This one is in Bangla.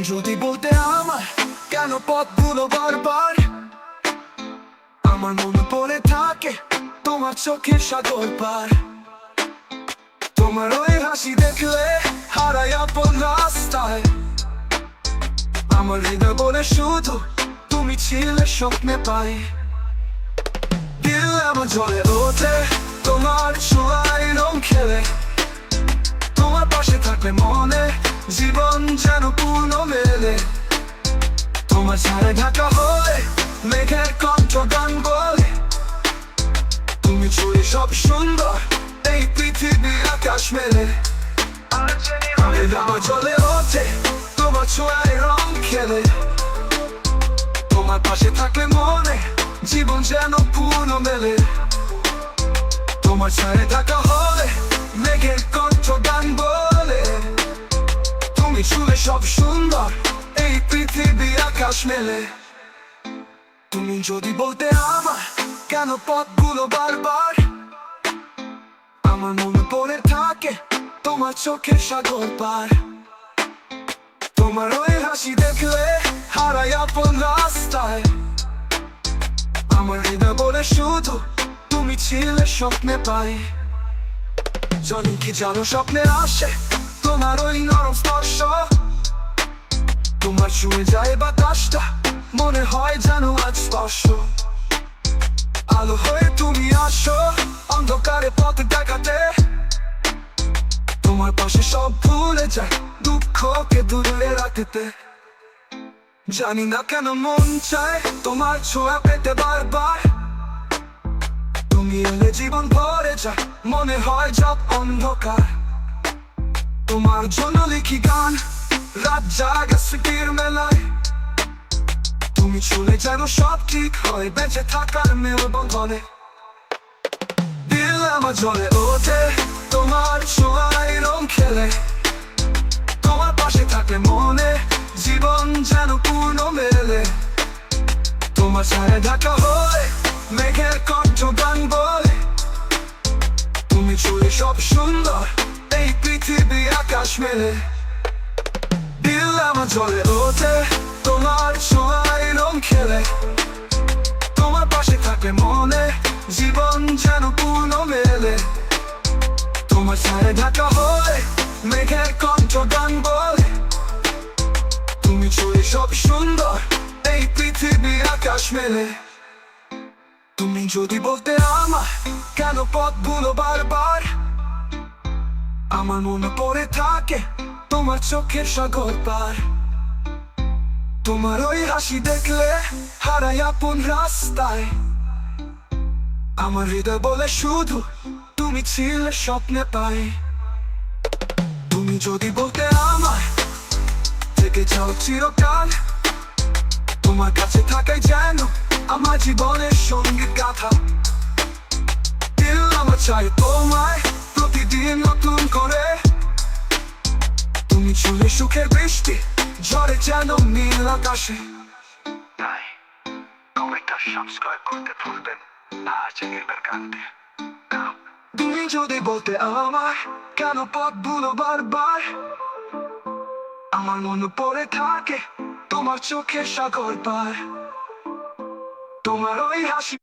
যদি বলতে আমার কেন পথগুলো বারবার আমার মনে পড়ে থাকে তোমার চোখের সাগর পার। তোমার ওই হাসি দেখলে হারাই আপন রাস্তায়। আমার হৃদয় বলে শুধু তুমি ছিলে স্বপ্নে পাই। দিল আমার জ্বলে ওঠে তোমার ছোঁয়ায় রং খেলে। তোমার পাশে থাকলে মনে জীবন যেন পূর্ণ মেলে। তোমার ছায়া ঢাকা হলে মেঘের কণ্ঠ গান বলে। তুমি ছুঁয়ে সব সুন্দর এই পৃথিবী আকাশ মেলে। আমার জ্বলে ওঠে তোমার ছোঁয়ায় রং খেলে। তোমার পাশে থাকলে মনে জীবন যেন পূর্ণ মেলে। তোমার ছায়া ঢাকা হলে মেঘের কণ্ঠ গান বলে। তুমি ছুঁয়ে সব সুন্দর এই পৃথিবী আকাশ মেলে। তুমি যদি বলতে আমার কেন পথগুলো বারবার আমার মনে পড়ে থাকে তোমার চোখের সাগর পার। তোমার ওই হাসি দেখলে হারাই আপন রাস্তায়। আমার হৃদয় বলে শুধু তুমি ছিলে স্বপ্নে পাই। জানি কি জানো স্বপ্নে আসে তোমার ওই নরম স্পর্শ। তোমার ছুঁয়ে যায় বাতাসটা মনে হয় জানো আজ স্পর্শ। আলো হয়ে তুমি আসো অন্ধকারে পথ দেখাতে। তোমার পাশে সব ভুলে যায় দুঃখকে দূরে রাখতে। জানি না কেন মন চায় তোমার ছোঁয়া পেতে বারবার। তুমি এলে জীবন ভরে যায় মনে হয় সব অন্ধকার। তোমার জন্য লিখি গান রাত জাগা স্মৃতির মেলায়। তুমি চলে যেন সব ঠিক হয় বেঁচে থাকার মেলবন্ধনে। দিল আমার জ্বলে ওঠে তোমার ছোঁয়ায় রং খেলে। তোমার পাশে থাকলে মনে জীবন যেন পূর্ণ মেলে। তোমার ছায়া ঢাকা হলে মেঘের কণ্ঠ গান বলে। তুমি ছুঁয়ে সব সুন্দর এই পৃথিবী আকাশ মেলে। দিল আমার জ্বলে ওঠে তোমার ছোঁয়ায় রং খেলে। তোমার পাশে থাকলে মনে জীবন যেন পূর্ণ মেলে। তোমার ছায়া ঢাকা হলে মেঘের কণ্ঠ গান বলে। তুমি ছুঁয়ে সব সুন্দর এই পৃথিবী আকাশ মেলে। তুমি যদি বলতে আমার কেন পথগুলো বারবার আমার মনে পড়ে থাকে তোমার চোখের সাগর পার। তোমার ওই হাসি দেখলে হারাই আপন রাস্তায়। আমার হৃদয় বলে শুধু তুমি ছিলে স্বপ্নে পাই। তুমি যদি বলতে আমার থেকে যাও চিরকাল। তোমার কাছে থাকাই যেন আমার জীবনের সঙ্গীত গাথা। দিল আমার চাই তোমায় প্রতিদিন নতুন করে। তুমি ছুঁলে সুখের বৃষ্টি ঝরে যেন নীল আকাশে। তাই কমেন্টটা সাবস্ক্রাইব করতে ভুলবেন না চ্যানেলের গানতে। তুমি যদি বলতে আমার কেন পথগুলো বারবার আমার মনে পড়ে থাকে তোমার চোখের সাগর পার। তোমার ওই হাসি